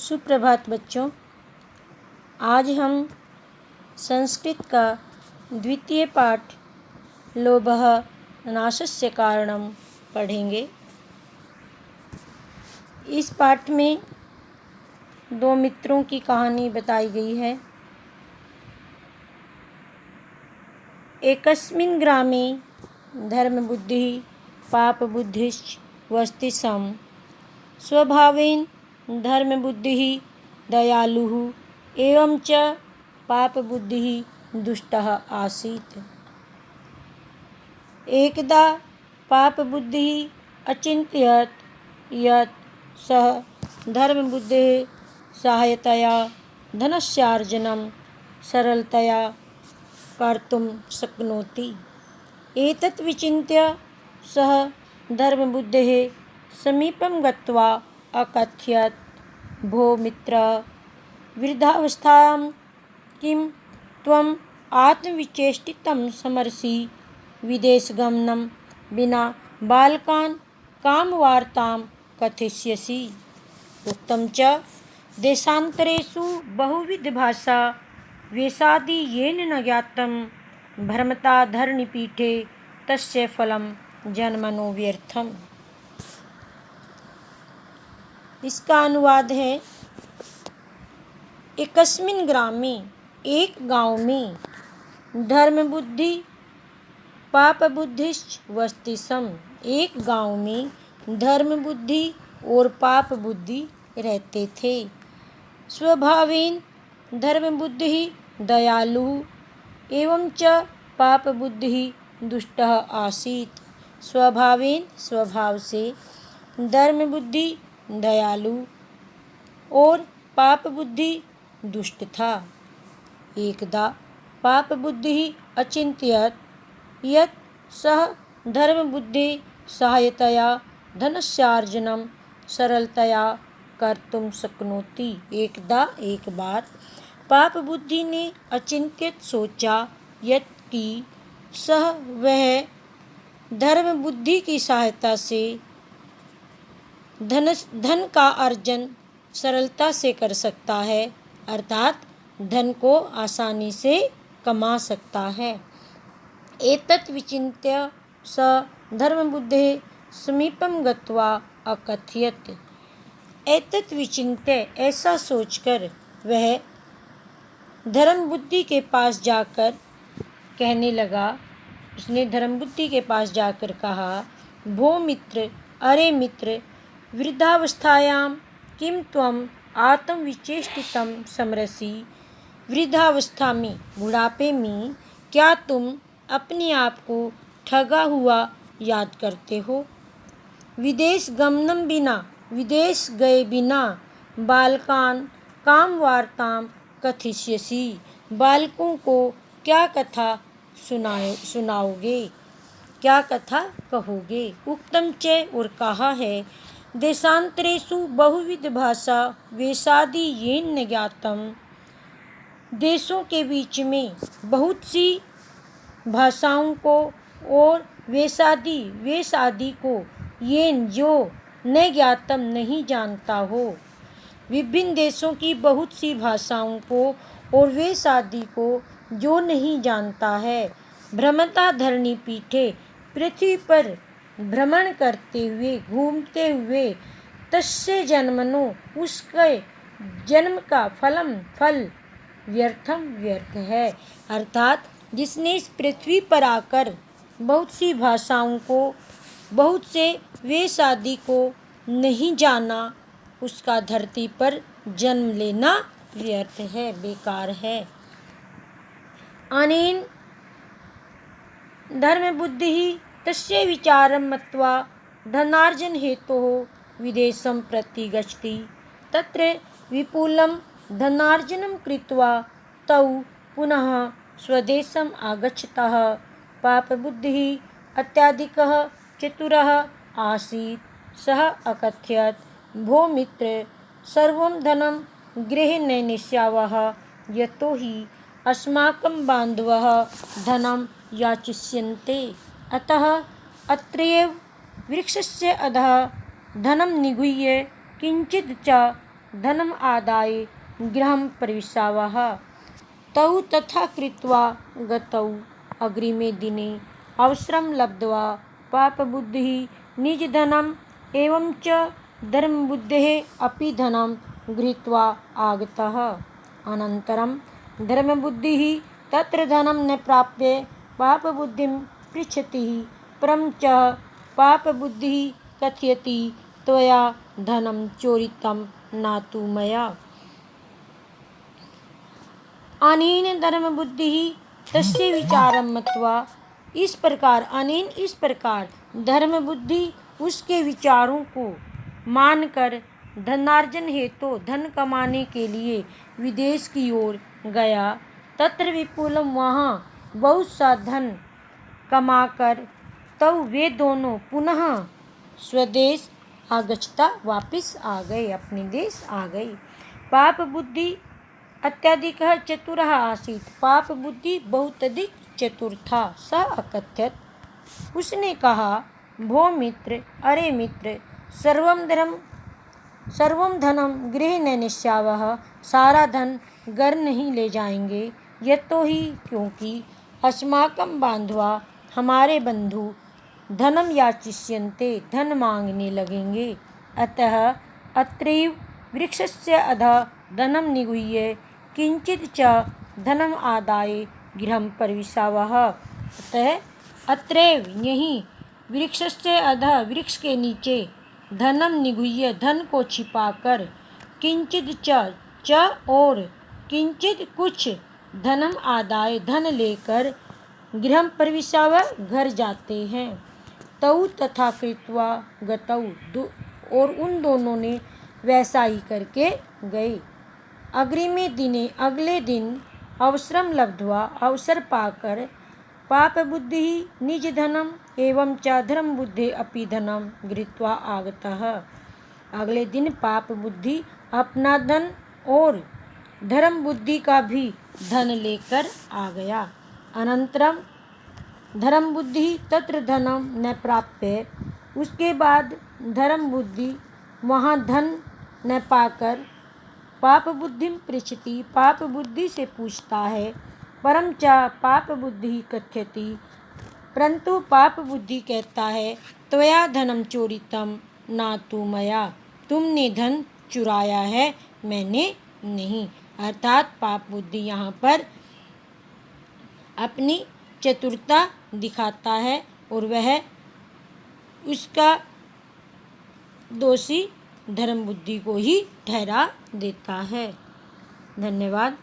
सुप्रभात बच्चों। आज हम संस्कृत का द्वितीय पाठ लोभः नाशस्य कारणम पढ़ेंगे। इस पाठ में दो मित्रों की कहानी बताई गई है। एकस्मिन् ग्रामे धर्मबुद्धिः पापबुद्धिश्च वसति स्म। स्वभावेन धर्मबुद्धिः दयालुः एवं च पापबुद्धिः दुष्टः आसीत्। एकदा पापबुद्धिः अचिन्तयत् यत् सः धर्मबुद्धेः सहायतया धनस्यार्जनं सरलतया कर्तुं शक्नोति। एतत् विचिन्त्य सः धर्मबुद्धेः समीपं गत्वा अकथयत्, भो मित्र, वृद्धावस्थायां किं त्वम् आत्मविचेष्टितं समरसि विदेशगमनं विना बालकान् कामवार्तां कथयिष्यसि। उक्तं च देशान्तरेषु बहुविधभाषा वेशादि येन न ज्ञातं भ्रमता धरणिपीठे तस्य फलं जन्मनो व्यर्थम्। इसका अनुवाद है, एकस्मिन् ग्रामे, एक गांव में, धर्मबुद्धि पापबुद्धिश्च वसति स्म। एक गांव में धर्मबुद्धि और पाप बुद्धि रहते थे। स्वभावेन धर्मबुद्धिः दयालुः एवं च पापबुद्धिः दुष्टः आसीत्। स्वभावेन स्वभाव से धर्मबुद्धि दयालु और पाप बुद्धि दुष्ट था। एकदा पाप बुद्धि अचिन्तयत् यत् सः धर्मबुद्धेः सहायतया धनस्यार्जनं सरलतया कर्तुं शक्नोति। एकदा एक बार पाप बुद्धि ने अचिंत्यत सोचा यत् कि वह धर्म बुद्धि की सहायता से धन का अर्जन सरलता से कर सकता है, अर्थात धन को आसानी से कमा सकता है। एतत् विचिन्त्य स धर्मबुद्धेः समीपं गत्वा अकथयत्। एतत् विचिन्त्य ऐसा सोचकर वह धर्मबुद्धि के पास जाकर कहने लगा। उसने धर्मबुद्धि के पास जाकर कहा, भो मित्र, अरे मित्र, वृद्धावस्थायां किं त्वम् आत्मविचेष्टितं समरसि। वृद्धावस्था में, बुढ़ापे में क्या तुम अपने आप को ठगा हुआ याद करते हो। विदेश गमनं बिना, विदेश गए बिना बालकान् कामवार्तां कथयिष्यसि। बालकों को क्या कथा सुनाओगे, क्या कथा कहोगे। उक्तं च और कहा है, देशान्तरेषु बहुविध भाषा वेशादि येन न ज्ञातं। देशों के बीच में बहुत सी भाषाओं को और वेश आदि को येन जो न ज्ञातम नहीं जानता हो। विभिन्न देशों की बहुत सी भाषाओं को और वेश आदि को जो नहीं जानता है। भ्रमता धरणी पीठे, पृथ्वी पर भ्रमण करते हुए, घूमते हुए, तस्य जन्मनो, उसके जन्म का फल व्यर्थम व्यर्थ है, अर्थात जिसने इस पृथ्वी पर आकर बहुत सी भाषाओं को, बहुत से वेश आदि को नहीं जाना, उसका धरती पर जन्म लेना व्यर्थ है, बेकार है। अनेन धर्मबुद्धिः तस्य विचारं मत्वा धनार्जन हेतोः विदेशं प्रति गच्छति। तत्र विपुलं धनार्जनं कृत्वा तौ पुनः स्वदेशम् आगच्छतः पापबुद्धिः अत्यधिकः चतुरः आसीत्। सः अकथयत्, भो मित्र, सर्वं धनं गृहे न नेष्यावः, यतो हि अस्माकं बान्धवः धनं याचिष्यन्ते। अतः अत्रैव वृक्षस्य अधः धनं निगूह्य किञ्चित् च धनम आदाय गृहं प्रविशावः। तौ तथा कृत्वा गतौ अग्रिमे दिने अवसरं लब्ध्वा पापबुद्धिः निजधनम् एवं च धर्मबुद्धेः अपि धनं गृहीत्वा आगतः। अनन्तरं धर्मबुद्धिः तत्र धनं न प्राप्य पापबुद्धिं पृच्छति। परं च पापबुद्धिः कथयति, त्वया धनं चोरितं न तु मया। अनेन धर्मबुद्धिः तस्य विचारं मत्वा इस प्रकार धर्मबुद्धि उसके विचारों को मानकर धनार्जन हेतु धन कमाने के लिए विदेश की ओर गया। तत्र विपुलम, वहाँ बहुत सा धन कमाकर तब वे दोनों पुनः स्वदेश आगच्छता वापिस आ गए, अपने देश आ गए। पाप बुद्धि अत्यधिक चतुर आसीत। पाप बुद्धि बहुत अधिक चतुर था। स अकथ्यत, उसने कहा, भो मित्र, अरे मित्र, सर्वं धनम गृह न निस्यावः। सारा धन घर नहीं ले जाएंगे। यतो ही, क्योंकि अस्माकं बांधवा, हमारे बंधु धनम याचिष्यन्ते, धन मांगने लगेंगे। अतः अत्रैव वृक्षस्य अधः धनं निगूह्य किंचित च धनम आदाय गृहं प्रविशावः। अतः अत्रैव, यहीं, वृक्षस्य अधः, वृक्ष के नीचे, धनम निगूह्य, धन को छिपाकर, किंचित च और किंचित कुछ, धनम आदाय, धन लेकर, गृहं प्रविशावः, घर जाते हैं। तौ तथा कृत्वा गतौ, और उन दोनों ने वैसा ही करके गए। अग्रिमे दिने, अगले दिन अवसरम लब्ध्वा, अवसर पाकर, पाप बुद्धि निज धनम एवं च धर्म बुद्धि अपि धनम गृहीत्वा आगतः। अगले दिन पाप बुद्धि अपना धन और धर्म बुद्धि का भी धन लेकर आ गया। अनंतरम धर्म बुद्धि तत्र धनम न प्राप्य, उसके बाद धर्म बुद्धि वहाँ धन न पाकर पाप बुद्धि पृच्छति, पाप बुद्धि से पूछता है। परम च पाप बुद्धि कथयति, परंतु पाप बुद्धि कहता है, त्वया धनम चोरितम न तु मया, तुमने धन चुराया है, मैंने नहीं। अर्थात पाप बुद्धि यहाँ पर अपनी चतुरता दिखाता है और वह उसका दोषी धर्म बुद्धि को ही ठहरा देता है। धन्यवाद।